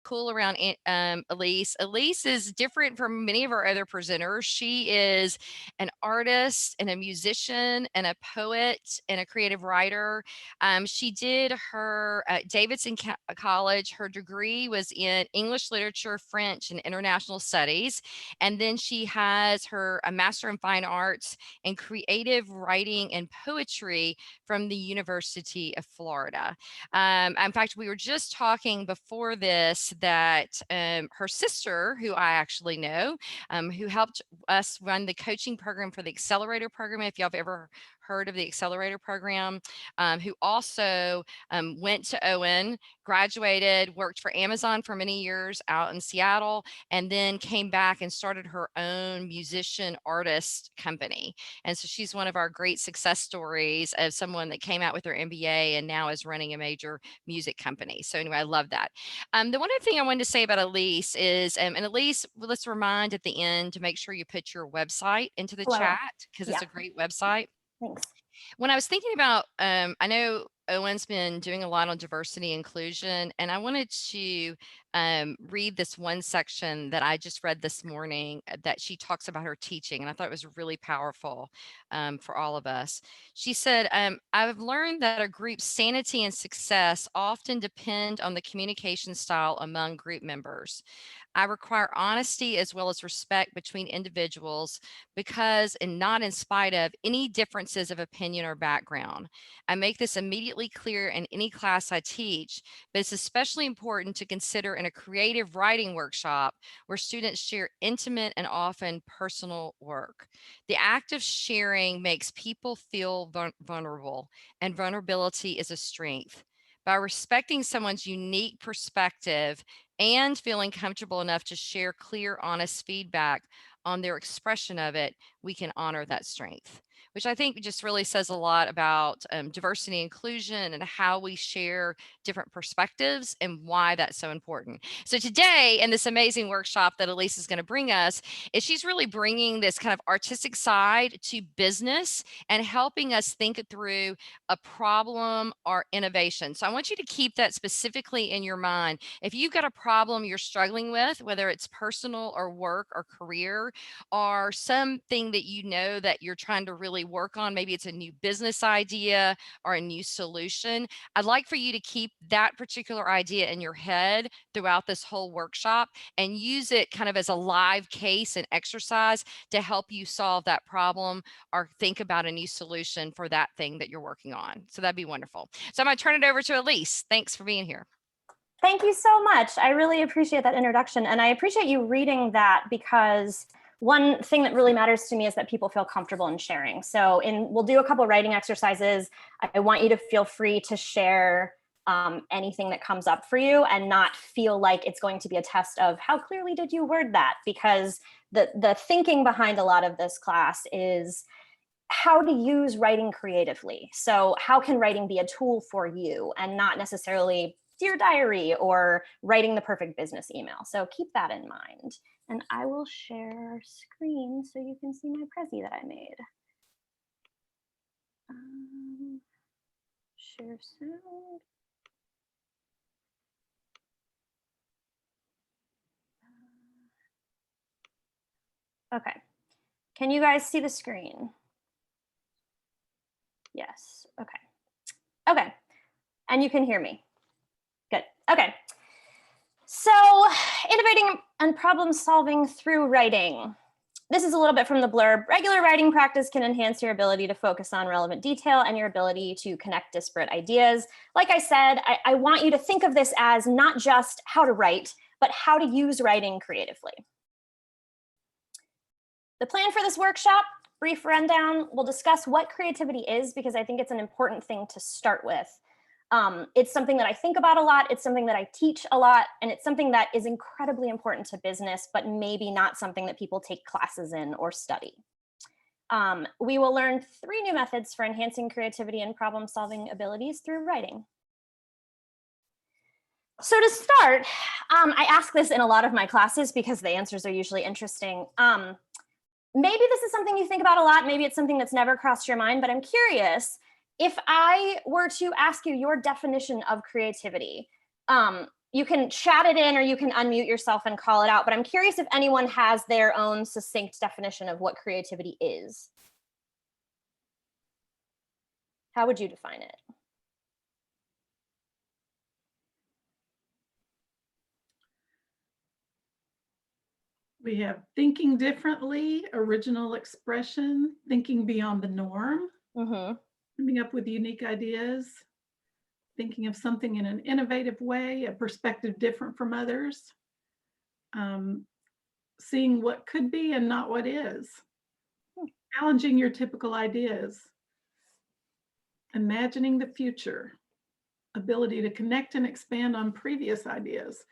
cool around Elise. Elise is different from many of our other presenters. She is an artist and a musician and a poet and a creative writer. She did her Davidson College. Her degree was in English literature, French, and international studies. And then she has her a Master in Fine Arts and creative writing and poetry from the University of Florida. In fact, we were just talking before this that her sister, who I actually know, who helped us run the coaching program for the Accelerator program, if y'all have ever heard of the Accelerator program, who also went to Owen, graduated, worked for Amazon for many years out in Seattle, and then came back and started her own musician artist company. And so she's one of our great success stories of someone that came out with her MBA and now is running a major music company. So anyway, I love that. The one other thing I wanted to say about Elise is, and Elise, let's remind at the end to make sure you put your website into the chat because it's Yeah. a great website. Thanks. When I was thinking about, I know Owen's been doing a lot on diversity inclusion, and I wanted to read this one section that I just read this morning that she talks about her teaching, and I thought it was really powerful for all of us. She said, I've learned that a group's sanity and success often depend on the communication style among group members. I require honesty as well as respect between individuals because, and not in spite of, any differences of opinion or background. I make this immediately clear in any class I teach, but it's especially important to consider in a creative writing workshop where students share intimate and often personal work. The act of sharing makes people feel vulnerable, and vulnerability is a strength. By respecting someone's unique perspective and feeling comfortable enough to share clear, honest feedback on their expression of it, we can honor that strength, which I think just really says a lot about diversity and inclusion and how we share different perspectives and why that's so important. So today, in this amazing workshop that Elise is going to bring us, is she's really bringing this kind of artistic side to business and helping us think through a problem or innovation. So I want you to keep that specifically in your mind. If you've got a problem you're struggling with, whether it's personal or work or career, or something that you know that you're trying to really work on, maybe it's a new business idea or a new solution, I'd like for you to keep that particular idea in your head throughout this whole workshop and use it kind of as a live case and exercise to help you solve that problem or think about a new solution for that thing that you're working on. So that'd be wonderful. So I'm going to turn it over to Elise. Thanks for being here. Thank you so much. I really appreciate that introduction. And I appreciate you reading that because one thing that really matters to me is that people feel comfortable in sharing. So we'll do a couple writing exercises. I want you to feel free to share anything that comes up for you and not feel like it's going to be a test of how clearly did you word that, because the thinking behind a lot of this class is how to use writing creatively. So how can writing be a tool for you and not necessarily Dear Diary or writing the perfect business email. So keep that in mind. And I will share screen so you can see my Prezi that I made. Share sound. Okay. Can you guys see the screen? Yes. Okay. Okay. And you can hear me. Good. Okay. So innovating and problem solving through writing. This is a little bit from the blurb. Regular writing practice can enhance your ability to focus on relevant detail and your ability to connect disparate ideas. Like I said, I want you to think of this as not just how to write, but how to use writing creatively. The plan for this workshop, brief rundown, we'll discuss what creativity is because I think it's an important thing to start with. It's something that I think about a lot. It's something that I teach a lot, and it's something that is incredibly important to business, but maybe not something that people take classes in or study. We will learn 3 new methods for enhancing creativity and problem-solving abilities through writing. So to start, I ask this in a lot of my classes because the answers are usually interesting. Maybe this is something you think about a lot. Maybe it's something that's never crossed your mind, but I'm curious, if I were to ask you your definition of creativity, you can chat it in or you can unmute yourself and call it out. But I'm curious if anyone has their own succinct definition of what creativity is. How would you define it? We have thinking differently, original expression, thinking beyond the norm, coming up with unique ideas, thinking of something in an innovative way, a perspective different from others, seeing what could be and not what is, challenging your typical ideas, imagining the future, ability to connect and expand on previous ideas.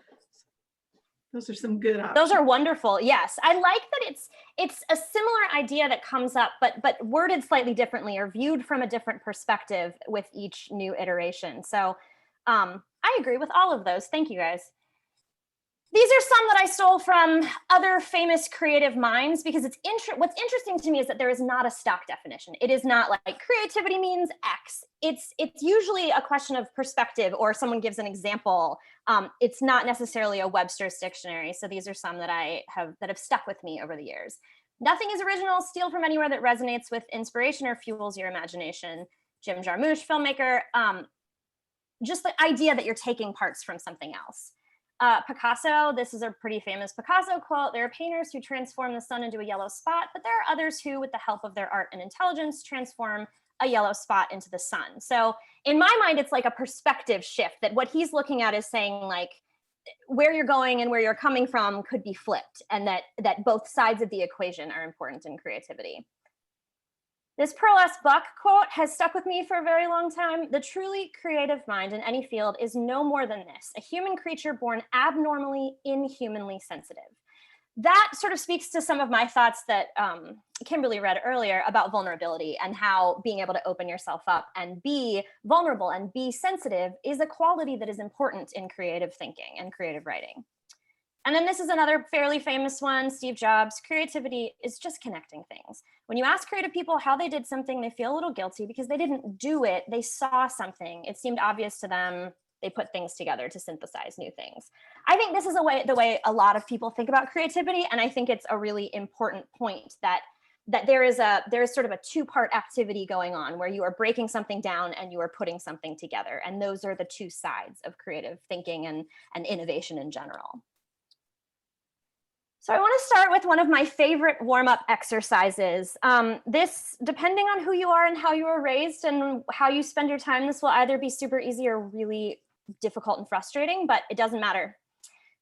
Those are some good options. Those are wonderful. Yes, I like that it's a similar idea that comes up, but worded slightly differently or viewed from a different perspective with each new iteration. So I agree with all of those. Thank you, guys. These are some that I stole from other famous creative minds because what's interesting to me is that there is not a stock definition. It is not like creativity means X. It's usually a question of perspective or someone gives an example. It's not necessarily a Webster's dictionary. So these are some that have stuck with me over the years. Nothing is original. Steal from anywhere that resonates with inspiration or fuels your imagination. Jim Jarmusch, filmmaker. Just the idea that you're taking parts from something else. Picasso, this is a pretty famous Picasso quote. There are painters who transform the sun into a yellow spot, but there are others who, with the help of their art and intelligence, transform a yellow spot into the sun. So in my mind, it's like a perspective shift that what he's looking at is saying like where you're going and where you're coming from could be flipped, and that both sides of the equation are important in creativity. This Pearl S. Buck quote has stuck with me for a very long time. The truly creative mind in any field is no more than this, a human creature born abnormally, inhumanly sensitive. That sort of speaks to some of my thoughts that Kimberly read earlier about vulnerability and how being able to open yourself up and be vulnerable and be sensitive is a quality that is important in creative thinking and creative writing. And then this is another fairly famous one, Steve Jobs. Creativity is just connecting things. When you ask creative people how they did something, they feel a little guilty because they didn't do it. They saw something. It seemed obvious to them. They put things together to synthesize new things. I think this is the way a lot of people think about creativity. And I think it's a really important point that there is sort of a two-part activity going on where you are breaking something down and you are putting something together. And those are the two sides of creative thinking and innovation in general. So I want to start with one of my favorite warm-up exercises. This, depending on who you are and how you were raised and how you spend your time, this will either be super easy or really difficult and frustrating, but it doesn't matter.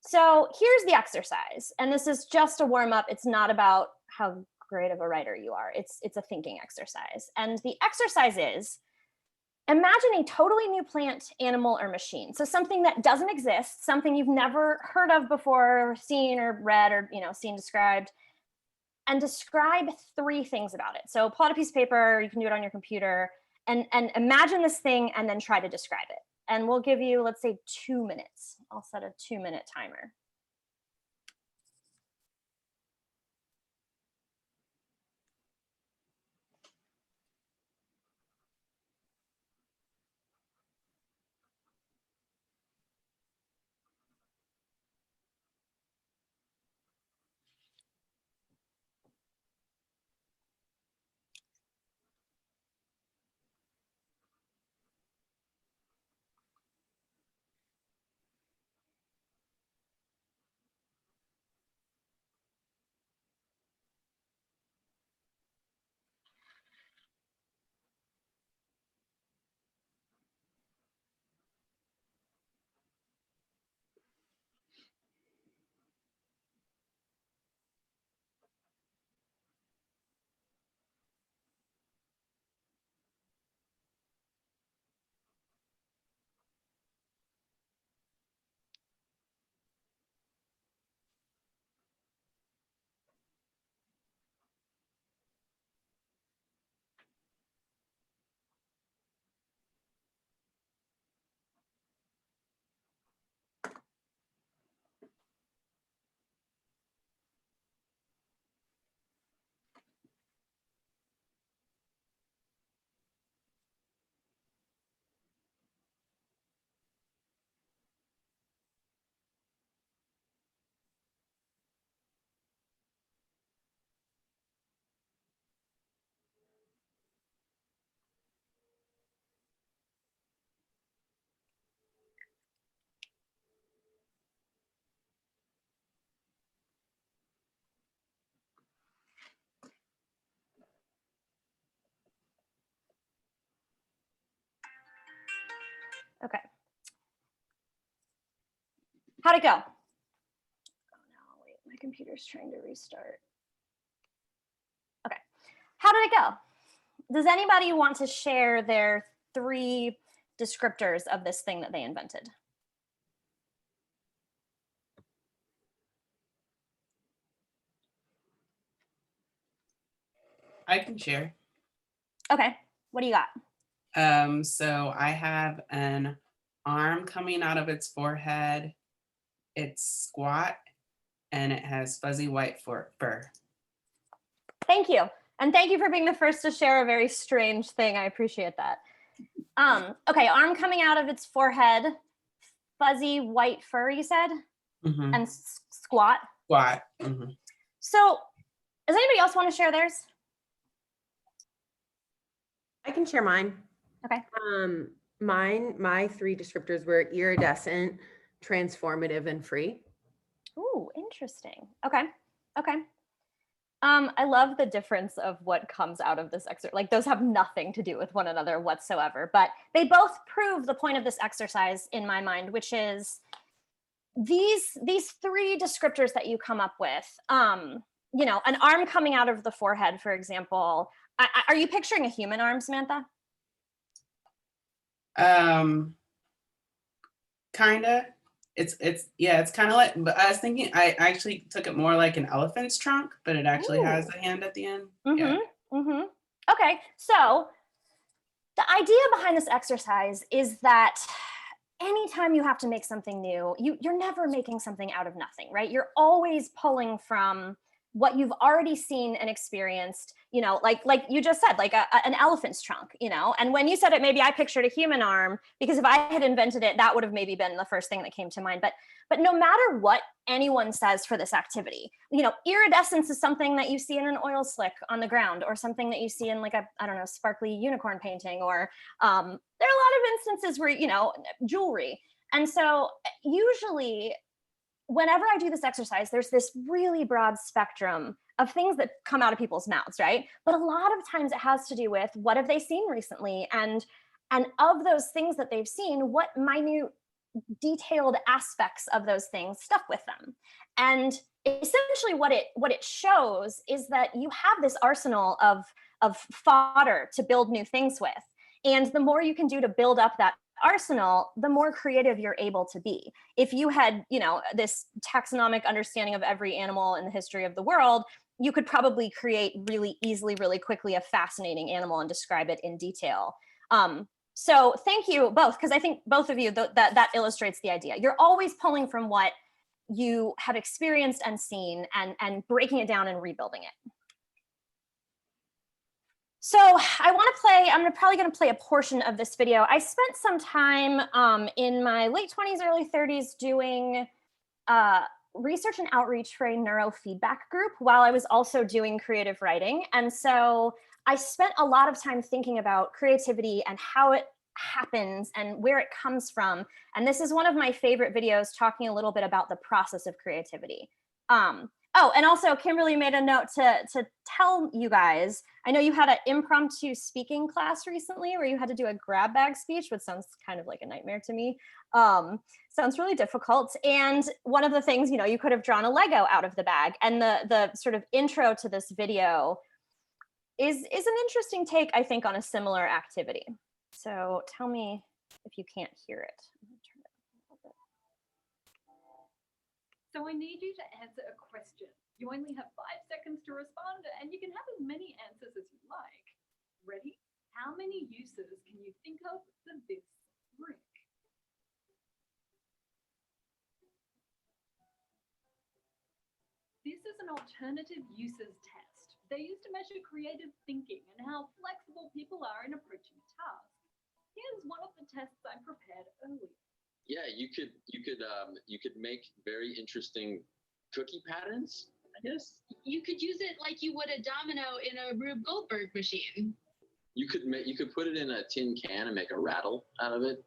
So here's the exercise. And this is just a warm-up. It's not about how great of a writer you are. It's a thinking exercise. And the exercise is, imagine a totally new plant, animal, or machine. So something that doesn't exist, something you've never heard of before, seen or read or seen described, and describe 3 things about it. So pull out a piece of paper, you can do it on your computer, and imagine this thing and then try to describe it. And we'll give you, let's say, 2 minutes. I'll set a 2-minute timer. Okay. How'd it go? Oh no, wait, my computer's trying to restart. Okay. How did it go? Does anybody want to share their 3 descriptors of this thing that they invented? I can share. Okay. What do you got? So I have an arm coming out of its forehead. It's squat and it has fuzzy white fur. Thank you. And thank you for being the first to share a very strange thing. I appreciate that. Okay, arm coming out of its forehead, fuzzy white fur, you said? Mm-hmm. And squat? Squat. Mm-hmm. So does anybody else want to share theirs? I can share mine. Okay. My 3 descriptors were iridescent, transformative, and free. Ooh, interesting. Okay. Okay. I love the difference of what comes out of this exercise. Like those have nothing to do with one another whatsoever, but they both prove the point of this exercise in my mind, which is these 3 descriptors that you come up with. You know, an arm coming out of the forehead, for example. Are you picturing a human arm, Samantha? Kinda. It's kind of like, but I was thinking, I actually took it more like an elephant's trunk, but it actually has a hand at the end. Yeah. Okay, so the idea behind this exercise is that anytime you have to make something new, you're never making something out of nothing, right? You're always pulling from what you've already seen and experienced, you know, like you just said, like an elephant's trunk, you know. And when you said it, maybe I pictured a human arm, because if I had invented it, that would have maybe been the first thing that came to mind. But no matter what anyone says for this activity, you know, iridescence is something that you see in an oil slick on the ground, or something that you see in like a, I don't know, sparkly unicorn painting, or there are a lot of instances where, you know, jewelry. And so usually whenever I do this exercise, there's this really broad spectrum of things that come out of people's mouths, right? But a lot of times it has to do with what have they seen recently, and of those things that they've seen, what minute detailed aspects of those things stuck with them. And essentially what it shows is that you have this arsenal of fodder to build new things with. And the more you can do to build up that arsenal, the more creative you're able to be. If you had, you know, this taxonomic understanding of every animal in the history of the world, you could probably create really easily, really quickly a fascinating animal and describe it in detail. So thank you both, because I think both of you, that illustrates the idea. You're always pulling from what you have experienced and seen, and breaking it down and rebuilding it. So I'm probably going to play a portion of this video. I spent some time in my late 20s, early 30s doing research and outreach for a neurofeedback group while I was also doing creative writing. And so I spent a lot of time thinking about creativity and how it happens and where it comes from. And this is one of my favorite videos, talking a little bit about the process of creativity. Oh, and also Kimberly made a note to tell you guys, I know you had an impromptu speaking class recently where you had to do a grab bag speech, which sounds kind of like a nightmare to me. Sounds really difficult. And one of the things, you know, you could have drawn a Lego out of the bag. And the sort of intro to this video is an interesting take, I think, on a similar activity. So tell me if you can't hear it. So I need you to answer a question. You only have 5 seconds to respond, and you can have as many answers as you like. Ready? How many uses can you think of for this brick? This is an alternative uses test. They're used to measure creative thinking and how flexible people are in approaching a task. Here's one of the tests I prepared earlier. Yeah, you could make very interesting cookie patterns, I guess. You could use it like you would a domino in a Rube Goldberg machine. You could put it in a tin can and make a rattle out of it.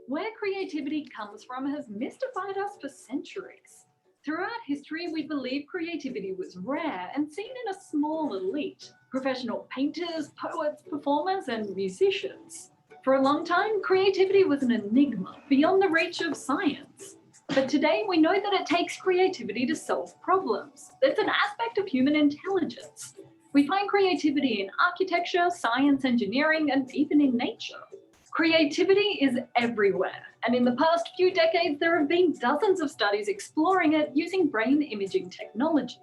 Where creativity comes from has mystified us for centuries. Throughout history, we believe creativity was rare and seen in a small elite: professional painters, poets, performers, and musicians. For a long time, creativity was an enigma beyond the reach of science. But today we know that it takes creativity to solve problems. It's an aspect of human intelligence. We find creativity in architecture, science, engineering, and even in nature. Creativity is everywhere, and in the past few decades, there have been dozens of studies exploring it using brain imaging technology.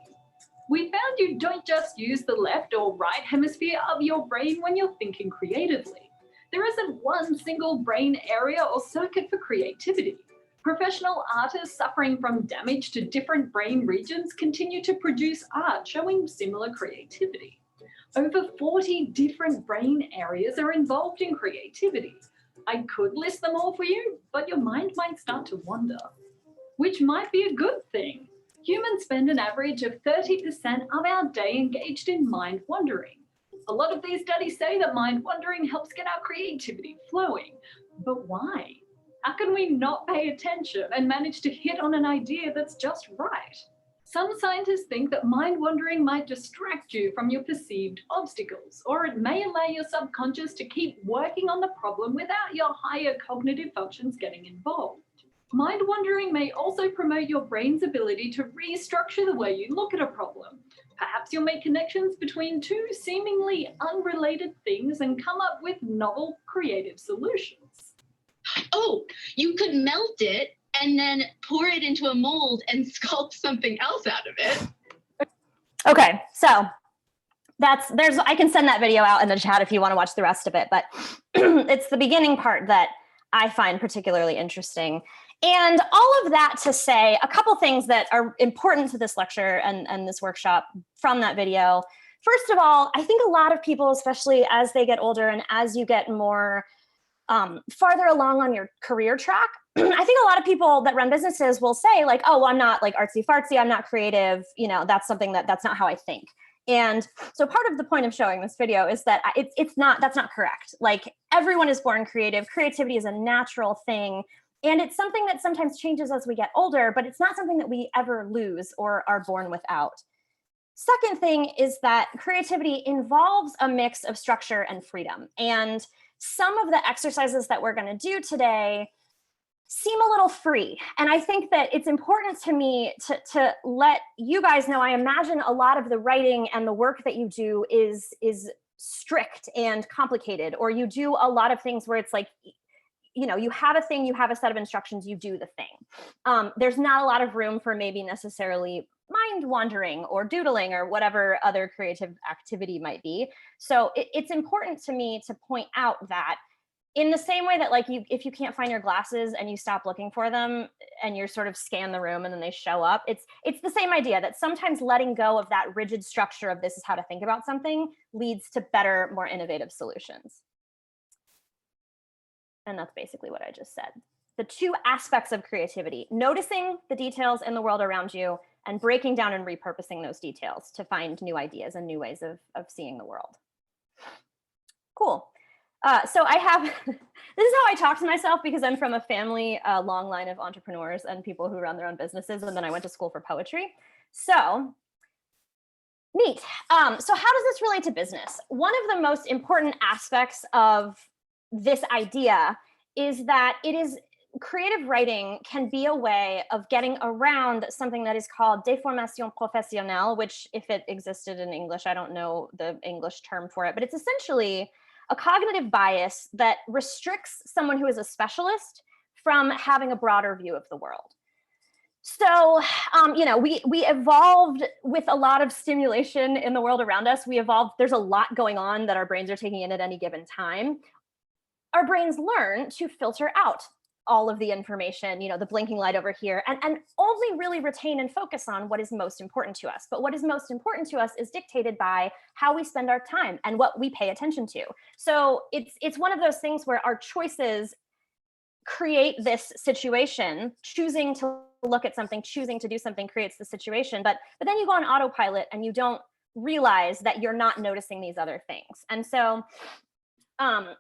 We found you don't just use the left or right hemisphere of your brain when you're thinking creatively. There isn't one single brain area or circuit for creativity. Professional artists suffering from damage to different brain regions continue to produce art showing similar creativity. Over 40 different brain areas are involved in creativity. I could list them all for you, but your mind might start to wander, which might be a good thing. Humans spend an average of 30% of our day engaged in mind wandering. A lot of these studies say that mind wandering helps get our creativity flowing. But why? How can we not pay attention and manage to hit on an idea that's just right? Some scientists think that mind wandering might distract you from your perceived obstacles, or it may allow your subconscious to keep working on the problem without your higher cognitive functions getting involved. Mind wandering may also promote your brain's ability to restructure the way you look at a problem. Perhaps you'll make connections between two seemingly unrelated things and come up with novel, creative solutions. Oh, you could melt it and then pour it into a mold and sculpt something else out of it. Okay, so I can send that video out in the chat if you want to watch the rest of it, but it's the beginning part that I find particularly interesting. And all of that to say a couple things that are important to this lecture and this workshop from that video. First of all, I think a lot of people, especially as they get older and as you get more farther along on your career track, I think a lot of people that run businesses will say like, oh, well, I'm not like artsy fartsy, I'm not creative, you know, that's not how I think. And so part of the point of showing this video is that that's not correct. Like, everyone is born creative. Creativity is a natural thing. And it's something that sometimes changes as we get older, but it's not something that we ever lose or are born without. Second thing is that creativity involves a mix of structure and freedom. And some of the exercises that we're going to do today seem a little free. And I think that it's important to me to let you guys know, I imagine a lot of the writing and the work that you do is strict and complicated, or you do a lot of things where it's like, you know, you have a thing, you have a set of instructions, you do the thing. There's not a lot of room for maybe necessarily mind wandering or doodling or whatever other creative activity might be. So it's important to me to point out that in the same way that, like, if you can't find your glasses and you stop looking for them and you're sort of scan the room and then they show up, it's the same idea that sometimes letting go of that rigid structure of this is how to think about something leads to better, more innovative solutions. And that's basically what I just said. The two aspects of creativity: noticing the details in the world around you and breaking down and repurposing those details to find new ideas and new ways of seeing the world. Cool. So I have, this is how I talk to myself because I'm from a family, long line of entrepreneurs and people who run their own businesses. And then I went to school for poetry. So neat. So how does this relate to business? One of the most important aspects of this idea is that creative writing can be a way of getting around something that is called déformation professionnelle, which, if it existed in English, I don't know the English term for it, but it's essentially a cognitive bias that restricts someone who is a specialist from having a broader view of the world. So, you know, we evolved with a lot of stimulation in the world around us. We evolved, there's a lot going on that our brains are taking in at any given time. Our brains learn to filter out all of the information, you know, the blinking light over here, and only really retain and focus on what is most important to us. But what is most important to us is dictated by how we spend our time and what we pay attention to. So it's one of those things where our choices create this situation. Choosing to look at something, choosing to do something creates the situation, but then you go on autopilot and you don't realize that you're not noticing these other things. And so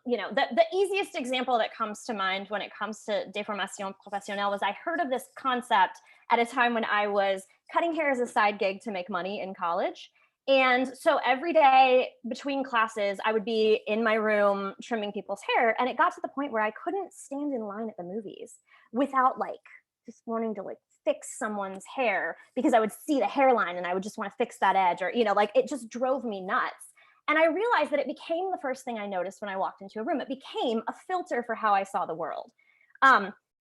you know, the easiest example that comes to mind when it comes to déformation professionnelle was I heard of this concept at a time when I was cutting hair as a side gig to make money in college. And so every day between classes, I would be in my room trimming people's hair. And it got to the point where I couldn't stand in line at the movies without like just wanting to like fix someone's hair, because I would see the hairline and I would just want to fix that edge, or, you know, like it just drove me nuts. And I realized that it became the first thing I noticed when I walked into a room. It became a filter for how I saw the world.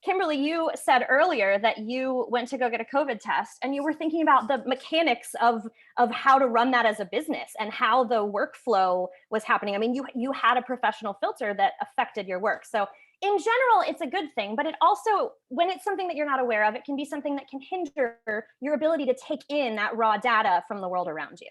Kimberly, you said earlier that you went to go get a COVID test and you were thinking about the mechanics of how to run that as a business and how the workflow was happening. I mean, you had a professional filter that affected your work. So in general, it's a good thing, but it also, when it's something that you're not aware of, it can be something that can hinder your ability to take in that raw data from the world around you.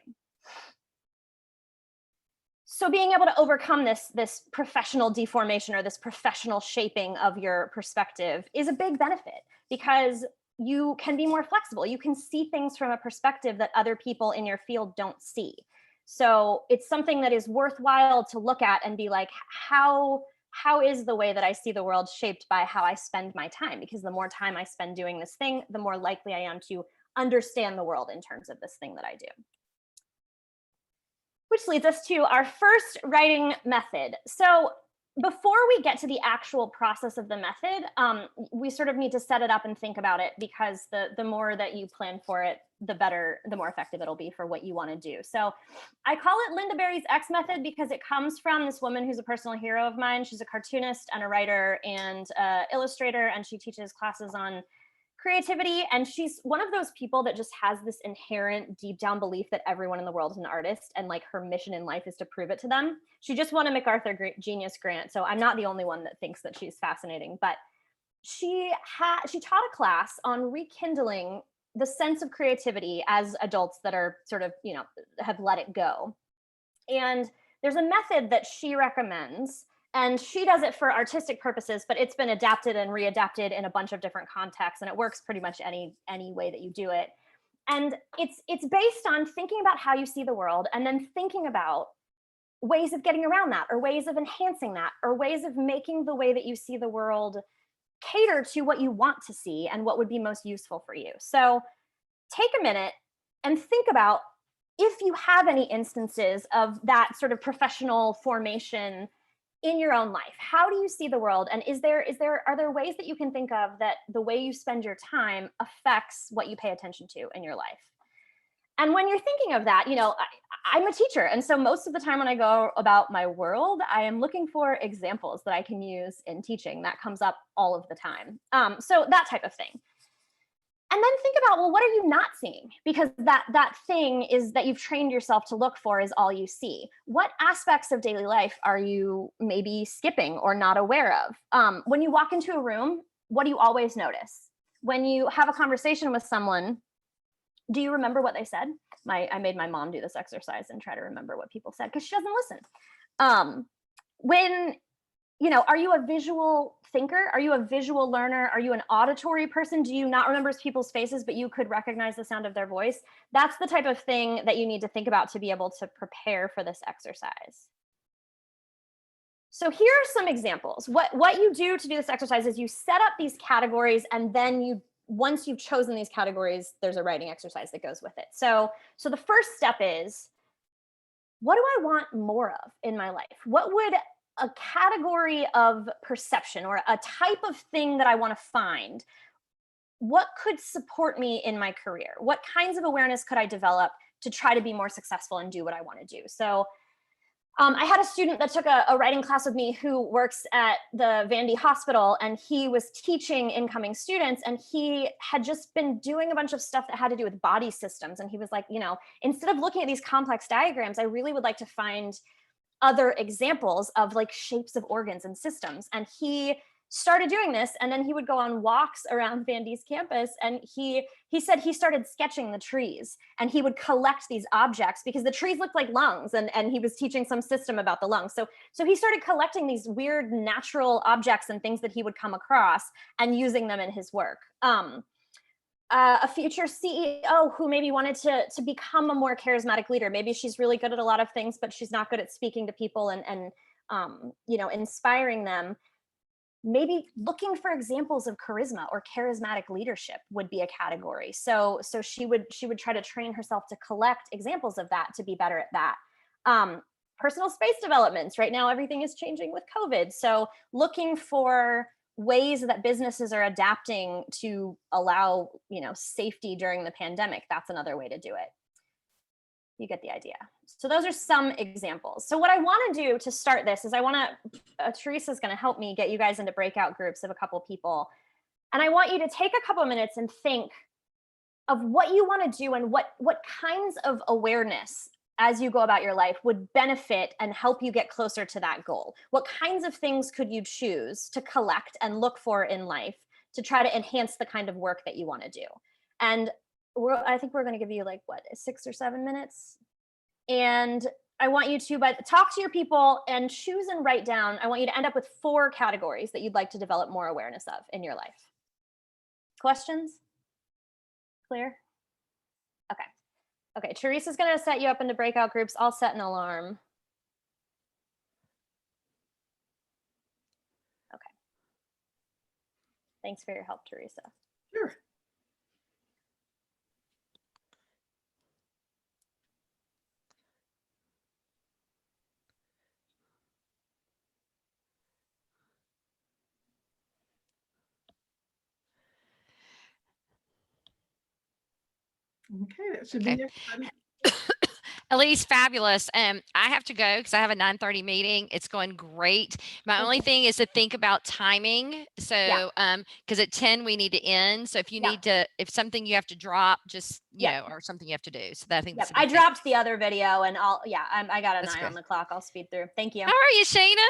So being able to overcome this professional deformation or this professional shaping of your perspective is a big benefit, because you can be more flexible. You can see things from a perspective that other people in your field don't see. So it's something that is worthwhile to look at and be like, how is the way that I see the world shaped by how I spend my time? Because the more time I spend doing this thing, the more likely I am to understand the world in terms of this thing that I do. Which leads us to our first writing method. So before we get to the actual process of the method, we sort of need to set it up and think about it, because the more that you plan for it, the better, the more effective it'll be for what you want to do. So I call it Linda Berry's X method because it comes from this woman who's a personal hero of mine. She's a cartoonist and a writer and illustrator, and she teaches classes on creativity. And she's one of those people that just has this inherent deep down belief that everyone in the world is an artist, and like her mission in life is to prove it to them. She just won a MacArthur Genius Grant, so I'm not the only one that thinks that she's fascinating, but she taught a class on rekindling the sense of creativity as adults that are sort of, you know, have let it go. And there's a method that she recommends, and she does it for artistic purposes, but it's been adapted and readapted in a bunch of different contexts, and it works pretty much any way that you do it. And it's based on thinking about how you see the world, and then thinking about ways of getting around that, or ways of enhancing that, or ways of making the way that you see the world cater to what you want to see and what would be most useful for you. So take a minute and think about if you have any instances of that sort of professional formation in your own life. How do you see the world? And are there ways that you can think of that the way you spend your time affects what you pay attention to in your life? And when you're thinking of that, you know, I'm a teacher. And so most of the time when I go about my world, I am looking for examples that I can use in teaching. That comes up all of the time. So that type of thing. And then think about, well, what are you not seeing? Because that thing is that you've trained yourself to look for is all you see. What aspects of daily life are you maybe skipping or not aware of? When you walk into a room, what do you always notice? When you have a conversation with someone, do you remember what they said? I made my mom do this exercise and try to remember what people said, because she doesn't listen. When, you know, are you a visual thinker? Are you a visual learner? Are you an auditory person? Do you not remember people's faces, but you could recognize the sound of their voice? That's the type of thing that you need to think about to be able to prepare for this exercise. So here are some examples. What you do to do this exercise is you set up these categories, and then once you've chosen these categories, there's a writing exercise that goes with it. So the first step is, what do I want more of in my life? What would a category of perception or a type of thing that I want to find, what could support me in my career? What kinds of awareness could I develop to try to be more successful and do what I want to do? So I had a student that took a writing class with me who works at the Vandy Hospital, and he was teaching incoming students, and he had just been doing a bunch of stuff that had to do with body systems. And he was like, you know, instead of looking at these complex diagrams, I really would like to find other examples of like shapes of organs and systems. And he started doing this, and then he would go on walks around Vandy's campus, and he said he started sketching the trees, and he would collect these objects because the trees looked like lungs, and he was teaching some system about the lungs. So he started collecting these weird natural objects and things that he would come across and using them in his work. A future CEO who maybe wanted to become a more charismatic leader. Maybe she's really good at a lot of things, but she's not good at speaking to people and you know, inspiring them. maybe looking for examples of charisma or charismatic leadership would be a category. So she would try to train herself to collect examples of that to be better at that. Personal space developments. Right now, everything is changing with COVID. So looking for ways that businesses are adapting to allow, safety during the pandemic. That's another way to do it. You get the idea. So those are some examples. So what I want to do to start this is Teresa's going to help me get you guys into breakout groups of a couple people. And I want you to take a couple of minutes and think of what you want to do and what kinds of awareness as you go about your life would benefit and help you get closer to that goal. What kinds of things could you choose to collect and look for in life to try to enhance the kind of work that you want to do? And I think we're going to give you 6 or 7 minutes. And I want you to talk to your people and choose and write down. I want you to end up with 4 categories that you'd like to develop more awareness of in your life. Questions? Clear? Okay, Teresa's going to set you up into breakout groups. I'll set an alarm. Okay. Thanks for your help, Teresa. Sure. Okay, that should be everybody. Elise, fabulous. I have to go because I have a 9:30 meeting. It's going great. My only thing is to think about timing. So, because at 10 we need to end. So if you need to, if something you have to drop, just or something you have to do. So that I think I dropped the other video, and I got an eye on the clock. I'll speed through. Thank you. How are you, Shayna?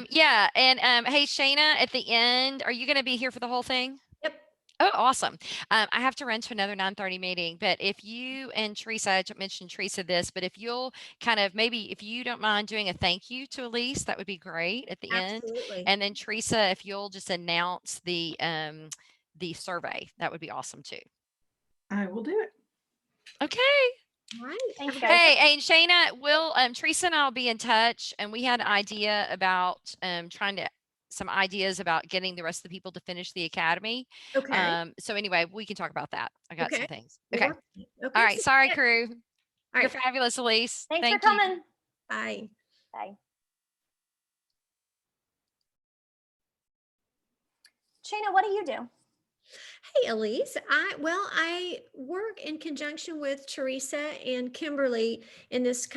Yeah, and hey, Shayna, at the end, are you going to be here for the whole thing? Yep. Oh, awesome. I have to run to another 9:30 meeting, but if you and Teresa, I mentioned Teresa this, but if you'll kind of maybe, if you don't mind doing a thank you to Elise, that would be great at the end. Absolutely. And then Teresa, if you'll just announce the survey, that would be awesome too. I will do it. Okay. All right. Thanks, guys. Hey, and Shayna, Teresa and I'll be in touch, and we had an idea about some ideas about getting the rest of the people to finish the academy. Okay. So anyway, we can talk about that. I got some things. Okay. Okay. All right. Sorry, crew. All right. You're fabulous, Elise. Thanks for coming. Bye. Bye. Shayna, what do you do? Hey, Elise. I work in conjunction with Teresa and Kimberly in this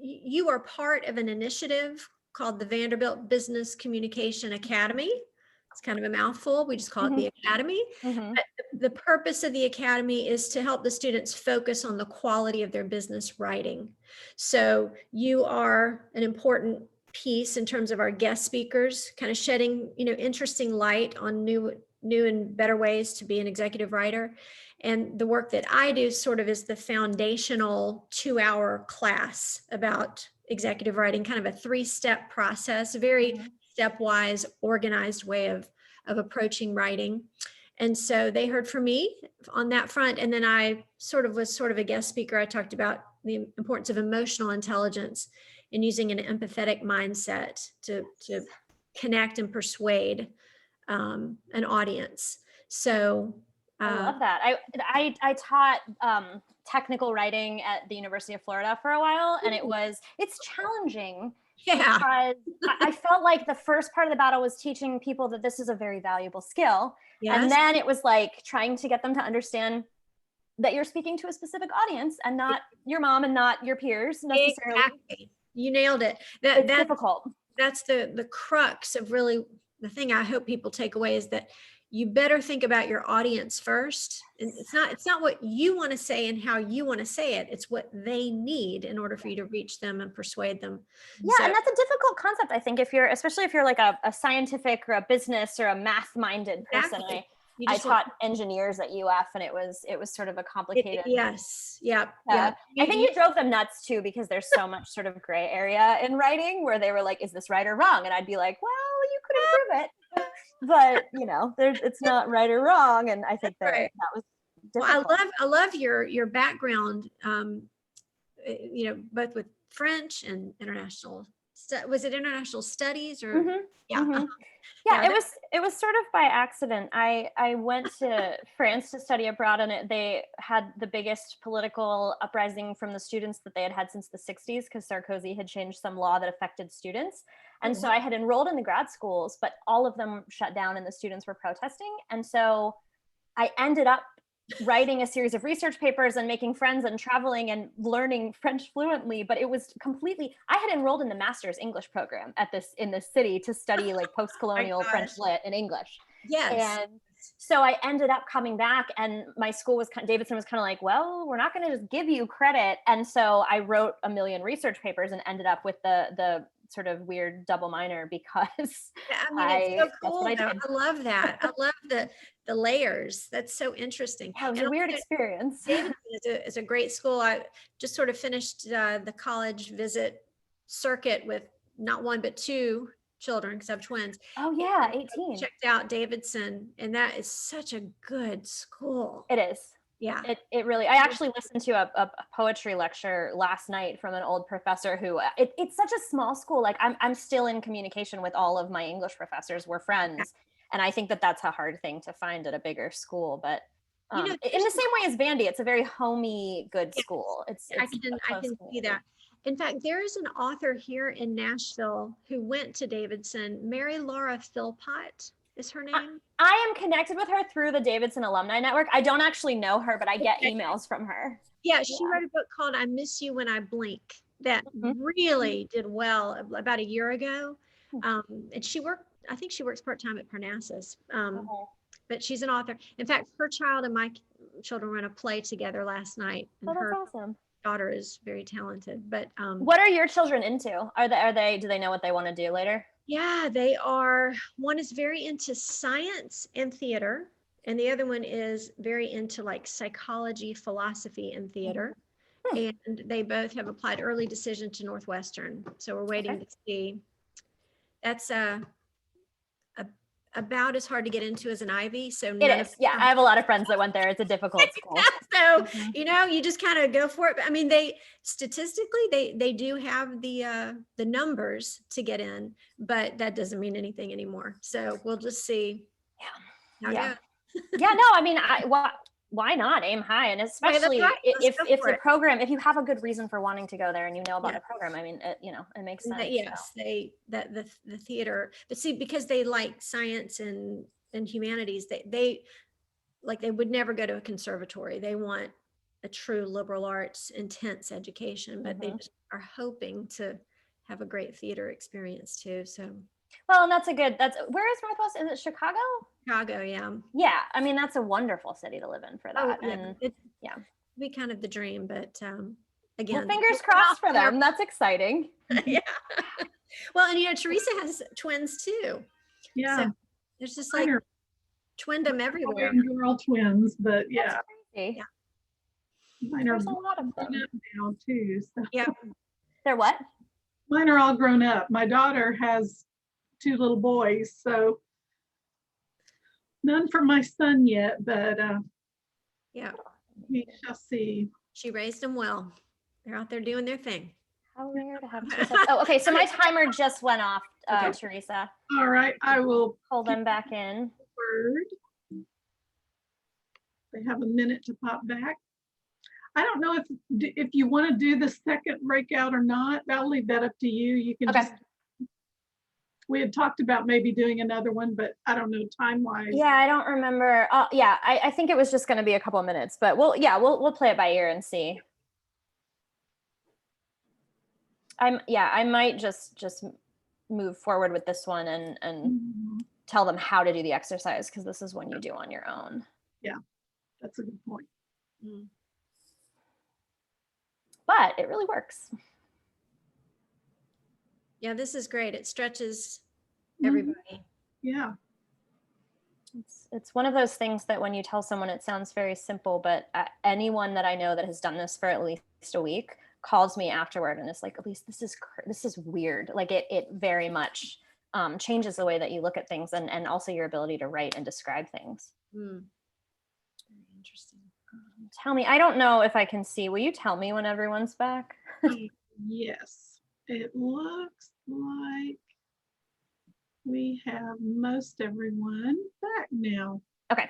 you are part of an initiative called the Vanderbilt Business Communication Academy. It's kind of a mouthful. We just call it the Academy. But the purpose of the Academy is to help the students focus on the quality of their business writing. So you are an important piece in terms of our guest speakers, kind of shedding, interesting light on new and better ways to be an executive writer. And the work that I do sort of is the foundational 2-hour class about executive writing, kind of a 3-step process, very stepwise, organized way of approaching writing. And so they heard from me on that front. And then I was a guest speaker. I talked about the importance of emotional intelligence and using an empathetic mindset to connect and persuade an audience. So I love that. I taught technical writing at the University of Florida for a while, and it's challenging. Yeah. Because I felt like the first part of the battle was teaching people that this is a very valuable skill. Yes. And then it was like trying to get them to understand that you're speaking to a specific audience and not your mom and not your peers necessarily. Exactly. You nailed it. That's difficult. That's the crux of really the thing I hope people take away is that you better think about your audience first. And it's not what you want to say and how you want to say it. It's what they need in order for you to reach them and persuade them. Yeah. And that's a difficult concept, I think, especially if you're like a scientific or a business or a math-minded person. Exactly. I taught engineers at UF, and it was sort of a complicated. Yes. Yeah. I think you drove them nuts too, because there's so much sort of gray area in writing where they were like, is this right or wrong? And I'd be like, well, you could improve it, but it's not right or wrong. And I think that was difficult. Well, I love your background, both with French and international was it international studies or? Mhm, Yeah. mhm. Yeah, Yeah, it was sort of by accident. I went to France to study abroad, and they had the biggest political uprising from the students that they had had since the 60s, because Sarkozy had changed some law that affected students. And so I had enrolled in the grad schools, but all of them shut down and the students were protesting. And so I ended up writing a series of research papers and making friends and traveling and learning French fluently. But it was completely, I had enrolled in the master's English program in this city to study like post-colonial French lit in English. Yes. And so I ended up coming back, and my school was Davidson was kind of like, well, we're not going to just give you credit. And so I wrote a million research papers and ended up with the sort of weird double minor, because I mean, it's so that's cool what I though. did. I love that. I love the layers. That's so interesting. Yeah, it was And a weird also, experience. Davidson is a great school. I just sort of finished the college visit circuit with not one, but two children, because I have twins. Oh yeah, And I 18. checked out Davidson, and that is such a good school. It is. Yeah. It really, I actually listened to a poetry lecture last night from an old professor who, it's such a small school. Like I'm still in communication with all of my English professors. We're friends. And I think that that's a hard thing to find at a bigger school. But You know, in the same way as Vandy, it's a very homey, good school. It's I can see community. that. In fact, there is an author here in Nashville who went to Davidson. Mary Laura Philpott is her name. I am connected with her through the Davidson Alumni Network. I don't actually know her, but I get emails from her. Yeah, she wrote a book called I Miss You When I Blink that really did well about a year ago. And I think she works part-time at Parnassus. But she's an author. In fact, her child and my children were in a play together last night. And Oh, that's her awesome. daughter is very talented. But what are your children into? Do they know what they want to do later? yeah, one is very into science and theater, and the other one is very into like psychology, philosophy, and theater. And they both have applied early decision to Northwestern. So we're waiting to see. That's about as hard to get into as an Ivy. So it is. Yeah, I have a lot of friends that went there. It's a difficult school. So you just kind of go for it. But I mean, they statistically they do have the numbers to get in, but that doesn't mean anything anymore. So we'll just see. Yeah. Yeah. No, I mean, why not aim high? And especially if the program, if you have a good reason for wanting to go there and you know about a program, I mean, it makes sense. Yes, so. The theater, but see, because they like science and humanities, they would never go to a conservatory. They want a true liberal arts intense education, but they just are hoping to have a great theater experience too. So well, and where is Northwest? Is it Chicago? Chicago, yeah. Yeah, I mean, that's a wonderful city to live in for that. It'd be kind of the dream, but again, well, fingers crossed for them. That's exciting. Yeah. Well, and Teresa has twins too. Yeah. So there's just like twindom everywhere. Girl twins, but yeah. That's crazy. Yeah. Mine are There's a lot of grown them up now too. So. Yeah. They're what? Mine are all grown up. My daughter has 2 little boys, so none for my son yet, but yeah, we shall see. She raised them well. They're out there doing their thing. How rare to have two. Oh, okay. So my timer just went off, Teresa. All right, I will pull them back in. Word. They have a minute to pop back. I don't know if you want to do the second breakout or not. I'll leave that up to you. You can just. We had talked about maybe doing another one, but I don't know time-wise. Yeah, I don't remember. Yeah, I think it was just going to be a couple of minutes, but we'll play it by ear and see. I might just move forward with this one and tell them how to do the exercise, because this is one you do on your own. Yeah, that's a good point. But it really works. Yeah, this is great. It stretches everybody. Yeah. It's one of those things that when you tell someone it sounds very simple, but anyone that I know that has done this for at least a week calls me afterward and is like, Elise, this is weird. Like it very much changes the way that you look at things and also your ability to write and describe things. Very interesting. Tell me, I don't know if I can see. Will you tell me when everyone's back? Yes, it looks like we have most everyone back now. Okay.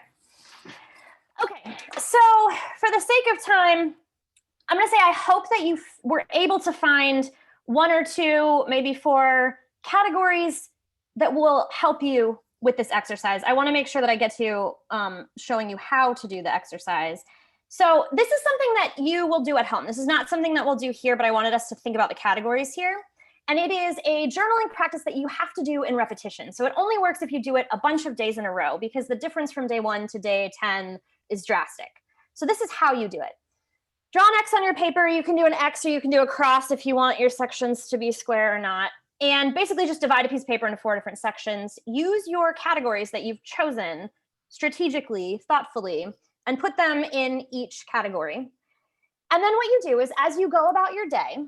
Okay, so for the sake of time, I'm going to say I hope that you were able to find 1 or 2, maybe 4 categories that will help you with this exercise. I want to make sure that I get to showing you how to do the exercise. So this is something that you will do at home. This is not something that we'll do here, but I wanted us to think about the categories here. And it is a journaling practice that you have to do in repetition. So it only works if you do it a bunch of days in a row, because the difference from day 1 to day 10 is drastic. So this is how you do it. Draw an X on your paper. You can do an X or you can do a cross if you want your sections to be square or not. And basically just divide a piece of paper into 4 different sections. Use your categories that you've chosen strategically, thoughtfully, and put them in each category. And then what you do is, as you go about your day,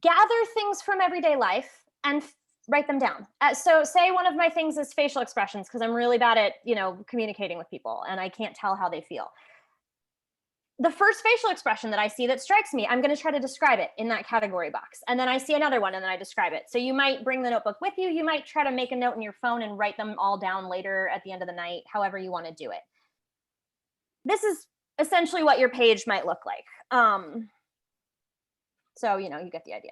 gather things from everyday life and write them down. So say one of my things is facial expressions, because I'm really bad at, communicating with people and I can't tell how they feel. The first facial expression that I see that strikes me, I'm going to try to describe it in that category box. And then I see another one and then I describe it. So you might bring the notebook with you. You might try to make a note in your phone and write them all down later at the end of the night, however you want to do it. This is essentially what your page might look like. So, you get the idea.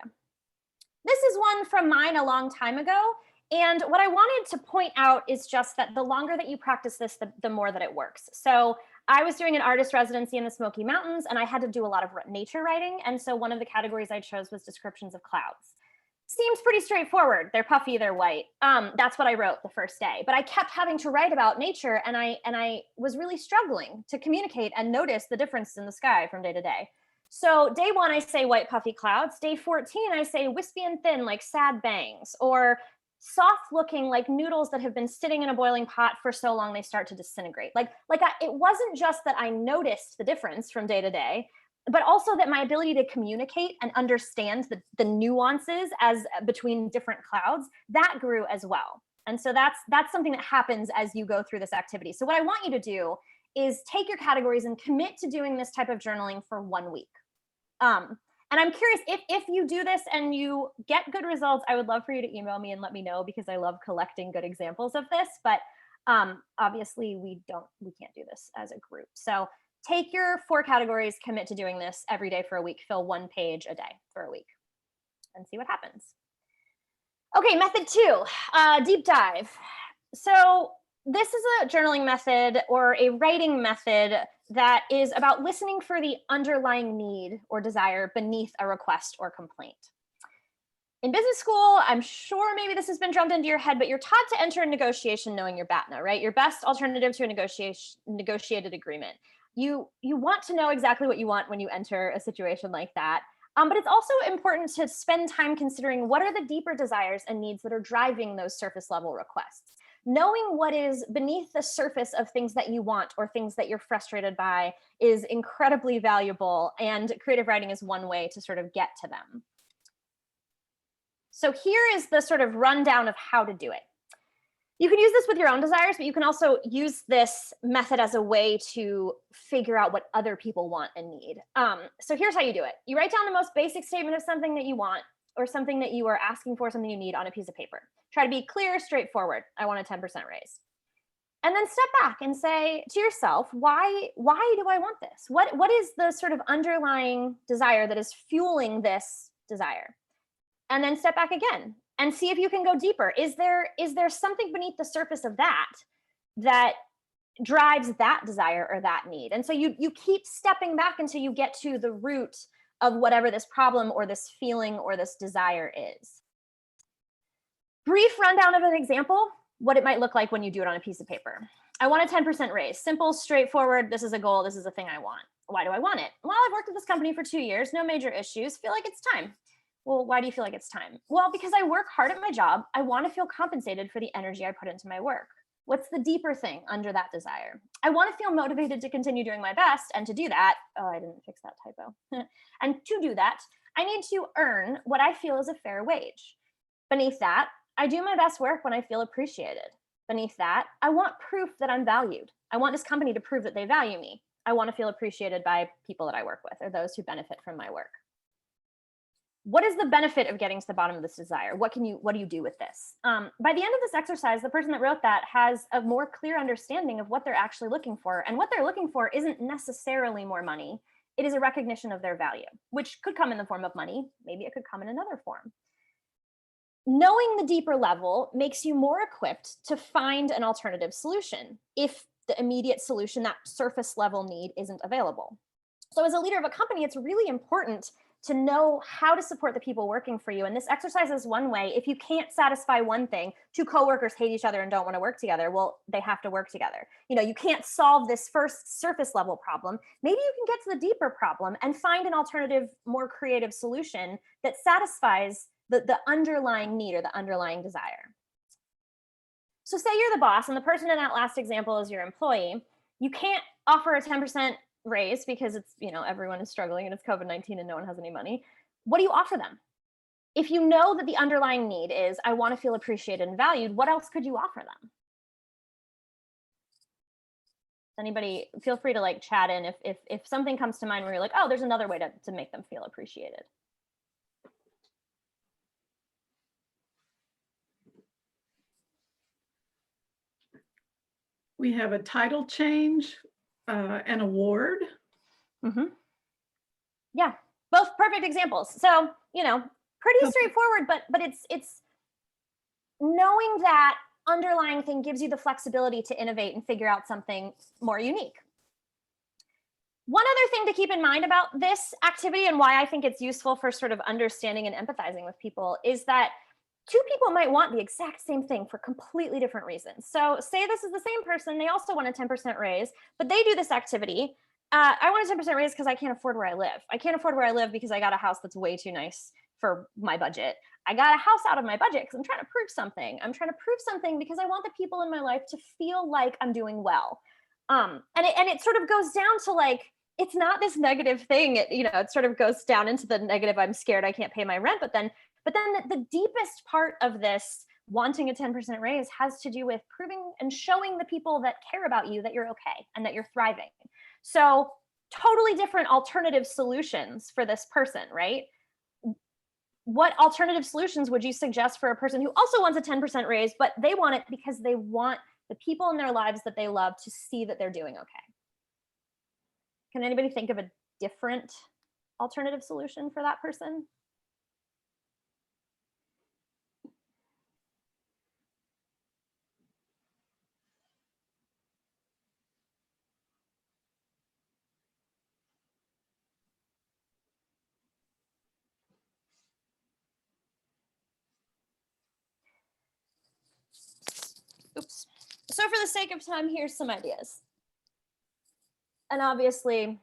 This is one from mine a long time ago. And what I wanted to point out is just that the longer that you practice this, the more that it works. So I was doing an artist residency in the Smoky Mountains, and I had to do a lot of nature writing. And so one of the categories I chose was descriptions of clouds. Seems pretty straightforward. They're puffy, they're white. That's what I wrote the first day. But I kept having to write about nature, and I was really struggling to communicate and notice the difference in the sky from day to day. So day 1, I say white puffy clouds. Day 14, I say wispy and thin like sad bangs, or soft looking like noodles that have been sitting in a boiling pot for so long they start to disintegrate. It wasn't just that I noticed the difference from day to day, but also that my ability to communicate and understand the nuances as between different clouds, that grew as well. And so that's something that happens as you go through this activity. So what I want you to do is take your categories and commit to doing this type of journaling for 1 week. And I'm curious, if you do this and you get good results, I would love for you to email me and let me know, because I love collecting good examples of this. But obviously we can't do this as a group. So take your 4 categories, commit to doing this every day for a week, fill 1 page a day for a week, and see what happens. Okay, method 2, deep dive. So this is a journaling method or a writing method that is about listening for the underlying need or desire beneath a request or complaint. In business school, I'm sure maybe this has been drummed into your head, but you're taught to enter a negotiation knowing your BATNA, right? Your best alternative to a negotiated agreement. You want to know exactly what you want when you enter a situation like that. But it's also important to spend time considering what are the deeper desires and needs that are driving those surface level requests. Knowing what is beneath the surface of things that you want or things that you're frustrated by is incredibly valuable, and creative writing is one way to sort of get to them. So here is the sort of rundown of how to do it. You can use this with your own desires, but you can also use this method as a way to figure out what other people want and need. So here's how you do it. You write down the most basic statement of something that you want or something that you are asking for, something you need on a piece of paper. Try to be clear, straightforward. I want a 10% raise. And then step back and say to yourself, why do I want this? What is the sort of underlying desire that is fueling this desire? And then step back again and see if you can go deeper. Is there something beneath the surface of that drives that desire or that need? And so you keep stepping back until you get to the root of whatever this problem or this feeling or this desire is. Brief rundown of an example, what it might look like when you do it on a piece of paper. I want a 10% raise. Simple, straightforward. This is a goal. This is a thing I want. Why do I want it? Well, I've worked at this company for 2 years. No major issues. Feel like it's time. Well, why do you feel like it's time? Well, because I work hard at my job. I want to feel compensated for the energy I put into my work. What's the deeper thing under that desire? I want to feel motivated to continue doing my best. And to do that, oh, I didn't fix that typo. And to do that, I need to earn what I feel is a fair wage. Beneath that, I do my best work when I feel appreciated. Beneath that, I want proof that I'm valued. I want this company to prove that they value me. I want to feel appreciated by people that I work with or those who benefit from my work. what is the benefit of getting to the bottom of this desire? What do you do with this? By the end of this exercise, the person that wrote that has a more clear understanding of what they're actually looking for. And what they're looking for isn't necessarily more money. It is a recognition of their value, which could come in the form of money. Maybe it could come in another form. Knowing the deeper level makes you more equipped to find an alternative solution if the immediate solution, that surface level need, isn't available. So as a leader of a company, it's really important to know how to support the people working for you. And this exercise is one way. If you can't satisfy one thing, two coworkers hate each other and don't want to work together, well, they have to work together. You can't solve this first surface level problem. Maybe you can get to the deeper problem and find an alternative, more creative solution that satisfies the underlying need or the underlying desire. So say you're the boss and the person in that last example is your employee. You can't offer a 10% raise because it's, everyone is struggling and it's COVID-19 and no one has any money. What do you offer them? If you know that the underlying need is, I want to feel appreciated and valued, what else could you offer them? Anybody, feel free to chat in if something comes to mind where you're like, oh, there's another way to make them feel appreciated. We have a title change, an award. Mm-hmm. Yeah, both perfect examples. So, pretty straightforward, but it's knowing that underlying thing gives you the flexibility to innovate and figure out something more unique. One other thing to keep in mind about this activity and why I think it's useful for sort of understanding and empathizing with people is that two people might want the exact same thing for completely different reasons. So say this is the same person, they also want a 10% raise, but they do this activity. I want a 10% raise because I can't afford where I live. I can't afford where I live because I got a house that's way too nice for my budget. I got a house out of my budget because I'm trying to prove something. I'm trying to prove something because I want the people in my life to feel like I'm doing well. And it sort of goes down to it's not this negative thing. It sort of goes down into the negative. I'm scared I can't pay my rent, but then the deepest part of this wanting a 10% raise has to do with proving and showing the people that care about you that you're okay and that you're thriving. So totally different alternative solutions for this person, right? What alternative solutions would you suggest for a person who also wants a 10% raise, but they want it because they want the people in their lives that they love to see that they're doing okay? Can anybody think of a different alternative solution for that person? Oops. So for the sake of time, here's some ideas. And obviously,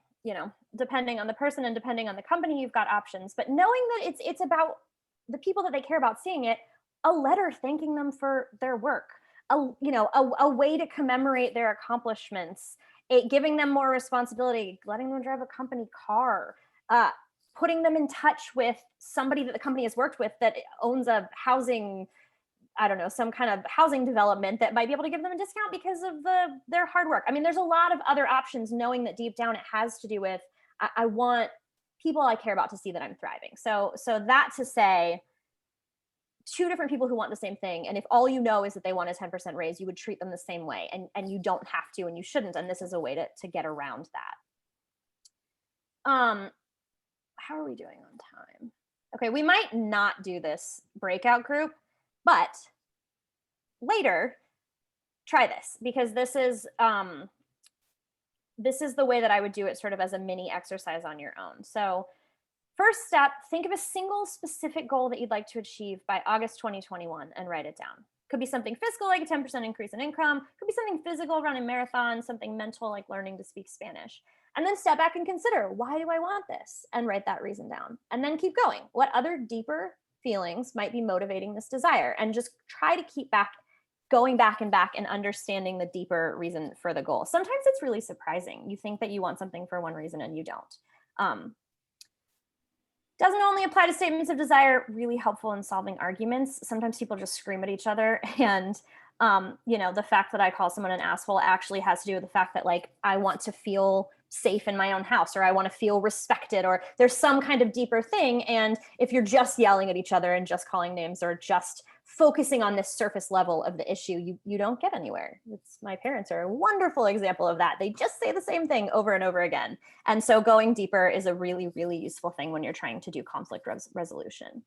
depending on the person and depending on the company, you've got options. But knowing that it's about the people that they care about seeing it, a letter thanking them for their work, a way to commemorate their accomplishments, giving them more responsibility, letting them drive a company car, putting them in touch with somebody that the company has worked with that owns a housing, some kind of housing development that might be able to give them a discount because of their hard work. I mean, there's a lot of other options, knowing that deep down it has to do with, I want people I care about to see that I'm thriving. So that to say, two different people who want the same thing, and if all you know is that they want a 10% raise, you would treat them the same way, and you don't have to, and you shouldn't, and this is a way to get around that. How are we doing on time? Okay, we might not do this breakout group, but later, try this, because this is the way that I would do it, sort of as a mini exercise on your own. So first step, think of a single specific goal that you'd like to achieve by August 2021 and write it down. Could be something physical, like a 10% increase in income. Could be something physical, running marathons, something mental, like learning to speak Spanish. And then step back and consider, why do I want this? And write that reason down. And then keep going. What other deeper feelings might be motivating this desire? And just try to keep going back and understanding the deeper reason for the goal. Sometimes it's really surprising. You think that you want something for one reason and you don't. Doesn't only apply to statements of desire, really helpful in solving arguments. Sometimes people just scream at each other, and The fact that I call someone an asshole actually has to do with the fact that like I want to feel safe in my own house, or I want to feel respected, or there's some kind of deeper thing. And if you're just yelling at each other and just calling names or just focusing on this surface level of the issue, you don't get anywhere. My parents are a wonderful example of that. They just say the same thing over and over again. And so going deeper is a really, really useful thing when you're trying to do conflict resolution.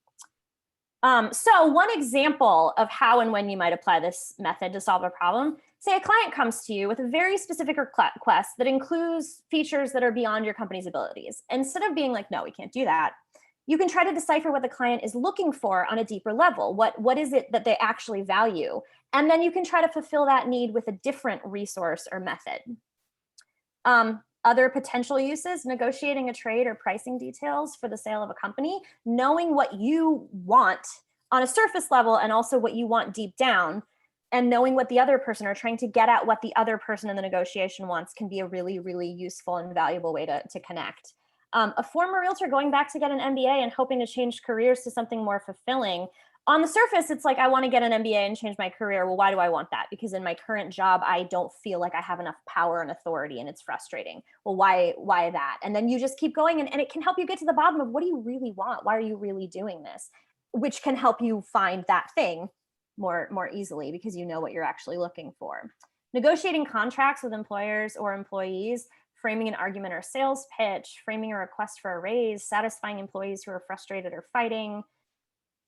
So one example of how and when you might apply this method to solve a problem, say a client comes to you with a very specific request that includes features that are beyond your company's abilities. Instead of being like, no, we can't do that, you can try to decipher what the client is looking for on a deeper level. What is it that they actually value? And then you can try to fulfill that need with a different resource or method. Other potential uses, negotiating a trade or pricing details for the sale of a company, knowing what you want on a surface level and also what you want deep down, and knowing what the other person, or trying to get at what the other person in the negotiation wants, can be a really, really useful and valuable way to connect. A former realtor going back to get an MBA and hoping to change careers to something more fulfilling. On the surface, it's like, I want to get an MBA and change my career. Well, why do I want that? Because in my current job, I don't feel like I have enough power and authority, and it's frustrating. Well, why that? And then you just keep going, and it can help you get to the bottom of, what do you really want? Why are you really doing this? Which can help you find that thing more easily, because you know what you're actually looking for. Negotiating contracts with employers or employees, framing an argument or sales pitch, framing a request for a raise, satisfying employees who are frustrated or fighting,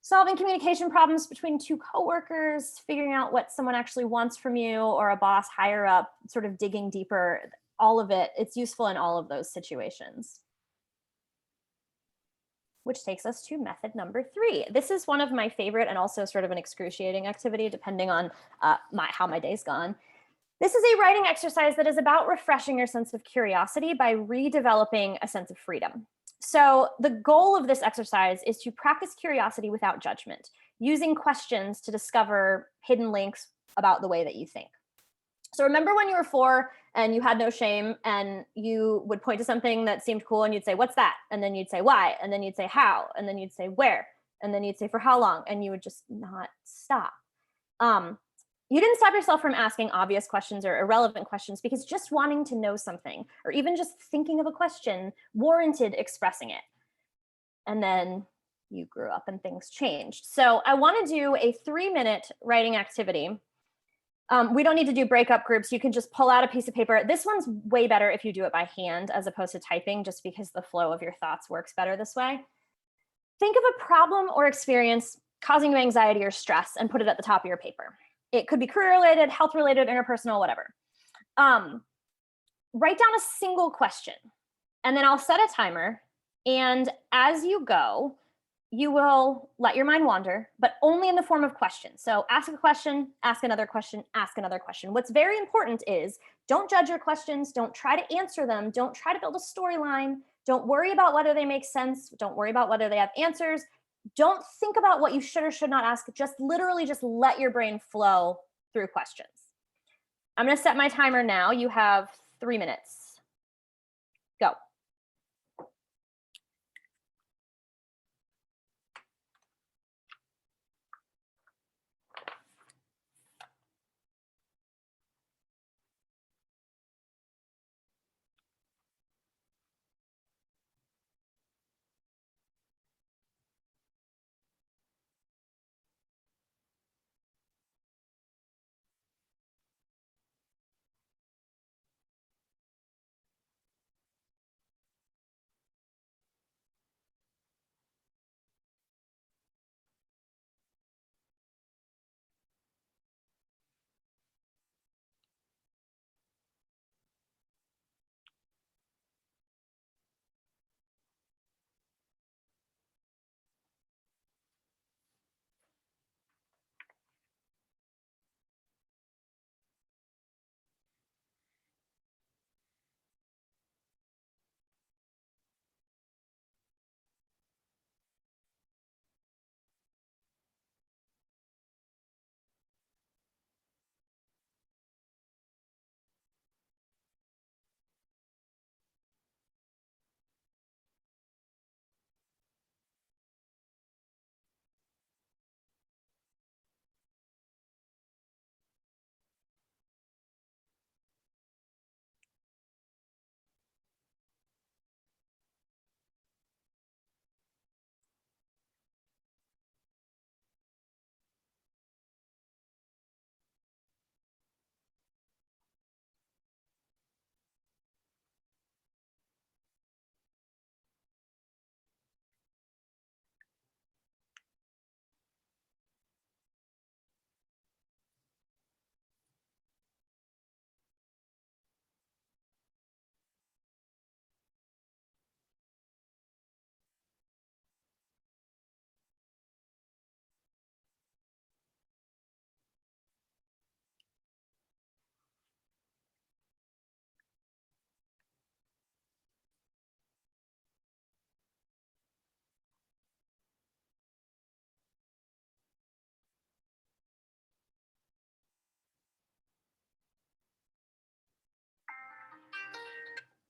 solving communication problems between two coworkers, figuring out what someone actually wants from you, or a boss higher up, sort of digging deeper, all of it, it's useful in all of those situations. Which takes us to method number 3. This is one of my favorite and also sort of an excruciating activity, depending on how my day's gone. This is a writing exercise that is about refreshing your sense of curiosity by redeveloping a sense of freedom. So the goal of this exercise is to practice curiosity without judgment, using questions to discover hidden links about the way that you think. So remember when you were 4 and you had no shame, and you would point to something that seemed cool and you'd say, what's that? And then you'd say, why? And then you'd say, how? And then you'd say, where? And then you'd say, for how long? And you would just not stop. You didn't stop yourself from asking obvious questions or irrelevant questions, because just wanting to know something, or even just thinking of a question, warranted expressing it. And then you grew up and things changed. So I want to do a 3-minute writing activity. We don't need to do breakup groups. You can just pull out a piece of paper. This one's way better if you do it by hand as opposed to typing, just because the flow of your thoughts works better this way. Think of a problem or experience causing you anxiety or stress and put it at the top of your paper. It could be career-related, health-related, interpersonal, whatever. Write down a single question, and then I'll set a timer. And as you go, you will let your mind wander, but only in the form of questions. So ask a question, ask another question, ask another question. What's very important is, don't judge your questions. Don't try to answer them. Don't try to build a storyline. Don't worry about whether they make sense. Don't worry about whether they have answers. Don't think about what you should or should not ask. Just literally just let your brain flow through questions. I'm going to set my timer now. You have 3 minutes. Go.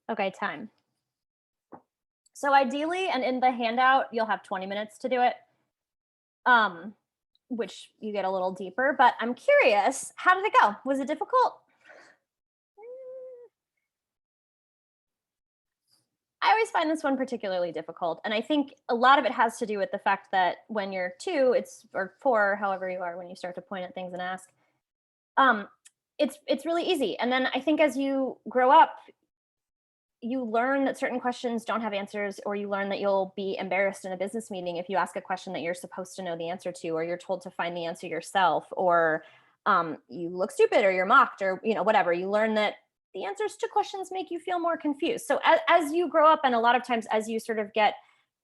Okay, time. So ideally, and in the handout, you'll have 20 minutes to do it, which you get a little deeper, but I'm curious, how did it go? Was it difficult? I always find this one particularly difficult. And I think a lot of it has to do with the fact that when you're 2, or 4, however you are, when you start to point at things and ask, it's really easy. And then I think as you grow up, you learn that certain questions don't have answers, or you learn that you'll be embarrassed in a business meeting if you ask a question that you're supposed to know the answer to, or you're told to find the answer yourself, or you look stupid, or you're mocked, or whatever. You learn that the answers to questions make you feel more confused. So as you grow up, and a lot of times as you sort of get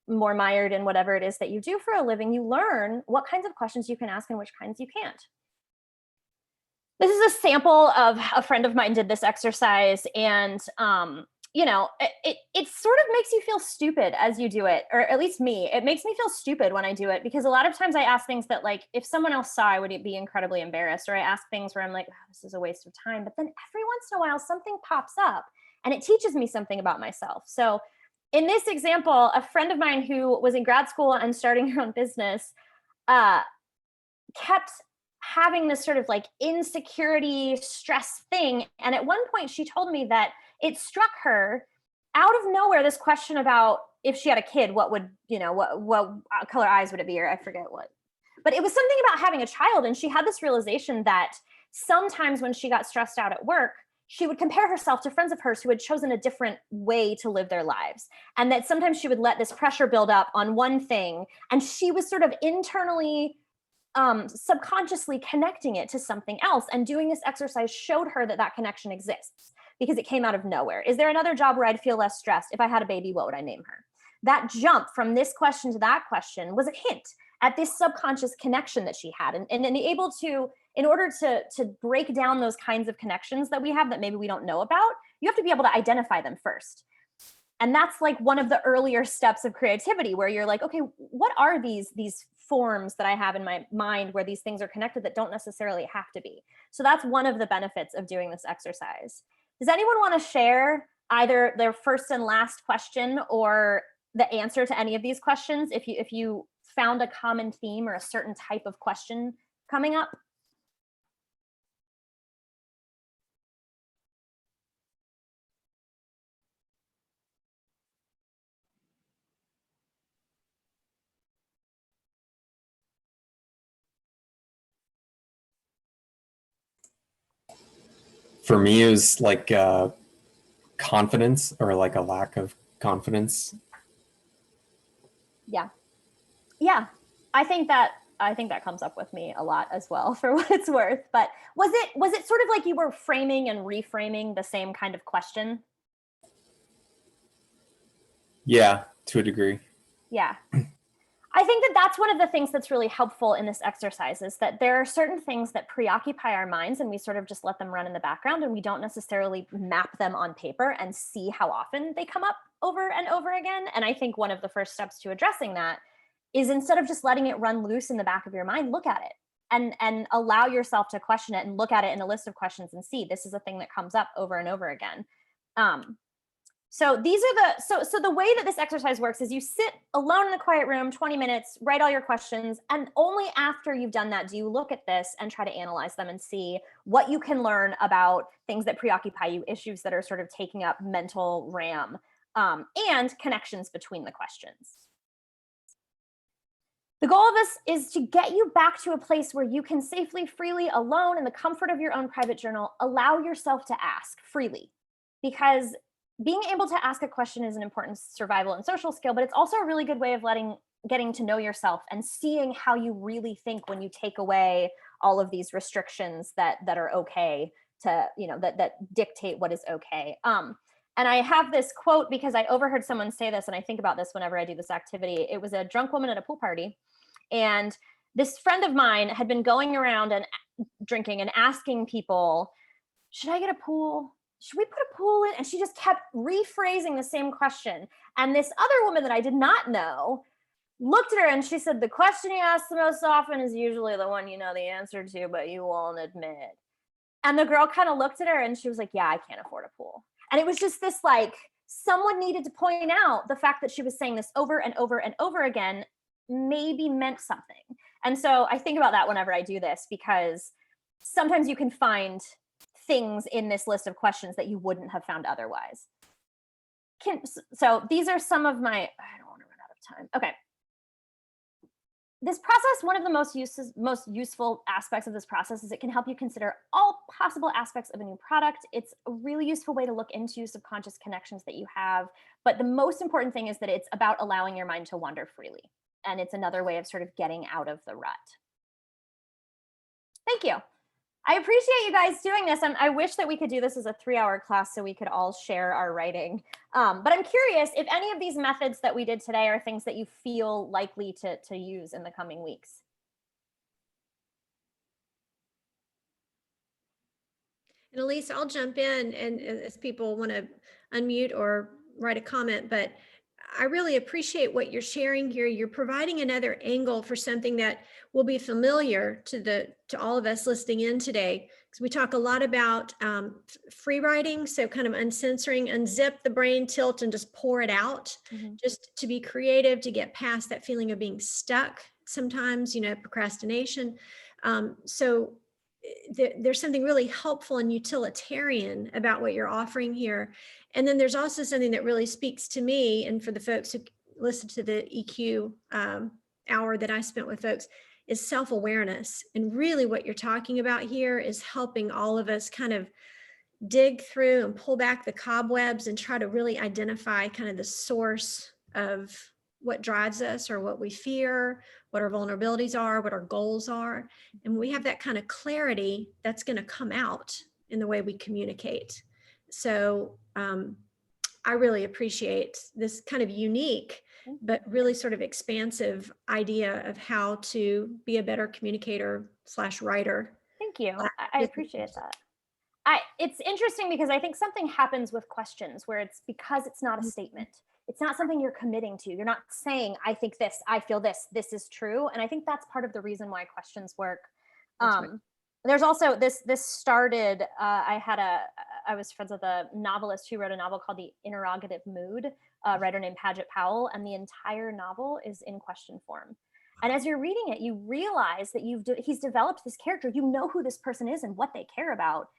more mired in whatever it is that you do for a living, you learn what kinds of questions you can ask and which kinds you can't. This is a sample of a friend of mine did this exercise, and it sort of makes you feel stupid as you do it, or at least me. It makes me feel stupid when I do it, because a lot of times I ask things that, like, if someone else saw, I would be incredibly embarrassed, or I ask things where I'm like, oh, this is a waste of time. But then every once in a while, something pops up and it teaches me something about myself. So in this example, a friend of mine who was in grad school and starting her own business kept having this sort of like insecurity, stress thing. And at one point she told me that it struck her out of nowhere, this question about if she had a kid, what would, what color eyes would it be? Or I forget what, but it was something about having a child. And she had this realization that sometimes when she got stressed out at work, she would compare herself to friends of hers who had chosen a different way to live their lives. And that sometimes she would let this pressure build up on one thing. And she was sort of internally subconsciously connecting it to something else. And doing this exercise showed her that that connection exists, because it came out of nowhere. Is there another job where I'd feel less stressed? If I had a baby, what would I name her? That jump from this question to that question was a hint at this subconscious connection that she had. And able to, in order to break down those kinds of connections that we have that maybe we don't know about, you have to be able to identify them first. And that's like one of the earlier steps of creativity, where you're like, okay, what are these forms that I have in my mind where these things are connected that don't necessarily have to be? So that's one of the benefits of doing this exercise. Does anyone want to share either their first and last question or the answer to any of these questions, if you found a common theme or a certain type of question coming up? For me, it was like confidence, or like a lack of confidence. Yeah. I think that comes up with me a lot as well, for what it's worth. But was it sort of like you were framing and reframing the same kind of question? Yeah, to a degree. Yeah. I think that that's one of the things that's really helpful in this exercise, is that there are certain things that preoccupy our minds and we sort of just let them run in the background, and we don't necessarily map them on paper and see how often they come up over and over again. And I think one of the first steps to addressing that is, instead of just letting it run loose in the back of your mind, look at it and allow yourself to question it, and look at it in a list of questions and see, this is a thing that comes up over and over again. So these are so the way that this exercise works is you sit alone in a quiet room, 20 minutes, write all your questions. And only after you've done that do you look at this and try to analyze them and see what you can learn about things that preoccupy you, issues that are sort of taking up mental RAM, and connections between the questions. The goal of this is to get you back to a place where you can safely, freely, alone, in the comfort of your own private journal, allow yourself to ask freely. Because being able to ask a question is an important survival and social skill, but it's also a really good way of getting to know yourself and seeing how you really think when you take away all of these restrictions that are okay to, that dictate what is okay. And I have this quote because I overheard someone say this, and I think about this whenever I do this activity. It was a drunk woman at a pool party, and this friend of mine had been going around and drinking and asking people, should I get a pool? Should we put a pool in? And she just kept rephrasing the same question. And this other woman that I did not know looked at her and she said, the question you ask the most often is usually the one you know the answer to, but you won't admit. And the girl kind of looked at her and she was like, yeah, I can't afford a pool. And it was just this like, someone needed to point out the fact that she was saying this over and over and over again maybe meant something. And so I think about that whenever I do this, because sometimes you can find things in this list of questions that you wouldn't have found otherwise. So these are some of my, I don't want to run out of time. Okay. This process, one of the most useful aspects of this process is it can help you consider all possible aspects of a new product. It's a really useful way to look into subconscious connections that you have. But the most important thing is that it's about allowing your mind to wander freely. And it's another way of sort of getting out of the rut. Thank you. I appreciate you guys doing this. And I wish that we could do this as a 3-hour class so we could all share our writing. But I'm curious if any of these methods that we did today are things that you feel likely to use in the coming weeks. And Elise, I'll jump in and as people want to unmute or write a comment, but I really appreciate what you're sharing here. You're providing another angle for something that will be familiar to all of us listening in today. Because we talk a lot about free writing, so kind of uncensoring, unzip the brain, tilt, and just pour it out. Just to be creative, to get past that feeling of being stuck. Sometimes, procrastination. So there's something really helpful and utilitarian about what you're offering here. And then there's also something that really speaks to me, and for the folks who listen to the EQ hour that I spent with folks, is self-awareness. And really what you're talking about here is helping all of us kind of dig through and pull back the cobwebs and try to really identify kind of the source of what drives us or what we fear, what our vulnerabilities are, what our goals are. And when we have that kind of clarity, that's going to come out in the way we communicate. So I really appreciate this kind of unique, but really sort of expansive idea of how to be a better communicator / writer. Thank you. I appreciate that. It's interesting because I think something happens with questions where it's because it's not a statement. It's not something you're committing to. You're not saying, I think this, I feel this is true. And I think that's part of the reason why questions work. Right. There's also this started, I was friends with a novelist who wrote a novel called The Interrogative Mood, a writer named Paget Powell, and the entire novel is in question form. And as you're reading it, you realize that he's developed this character. You know who this person is and what they care about,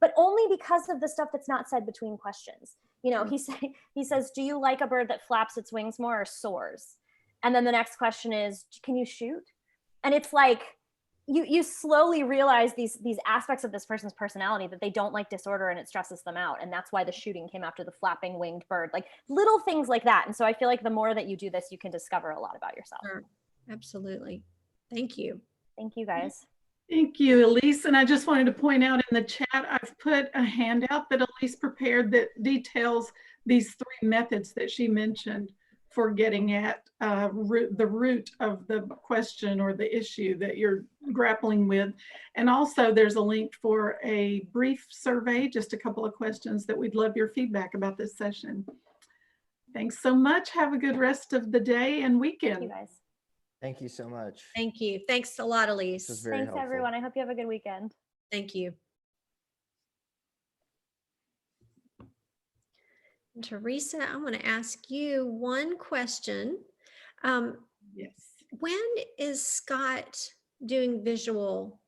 but only because of the stuff that's not said between questions. He says, do you like a bird that flaps its wings more or soars? And then the next question is, can you shoot? And it's like, you slowly realize these aspects of this person's personality, that they don't like disorder and it stresses them out. And that's why the shooting came after the flapping winged bird, like little things like that. And so I feel like the more that you do this, you can discover a lot about yourself. Sure. Absolutely. Thank you. Thank you, guys. Thank you, Elise. And I just wanted to point out in the chat, I've put a handout that Elise prepared that details these 3 methods that she mentioned for getting at the root of the question or the issue that you're grappling with. And also there's a link for a brief survey, just a couple of questions that we'd love your feedback about this session. Thanks so much. Have a good rest of the day and weekend. Thank you, guys. Thank you so much. Thank you. Thanks a lot, Elise. This was very Thanks, helpful. everyone. I hope you have a good weekend. Thank you. Teresa, I want to ask you one question. Yes. When is Scott doing visual?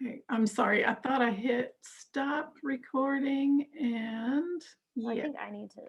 Okay, I'm sorry. I thought I hit stop recording and I think I need to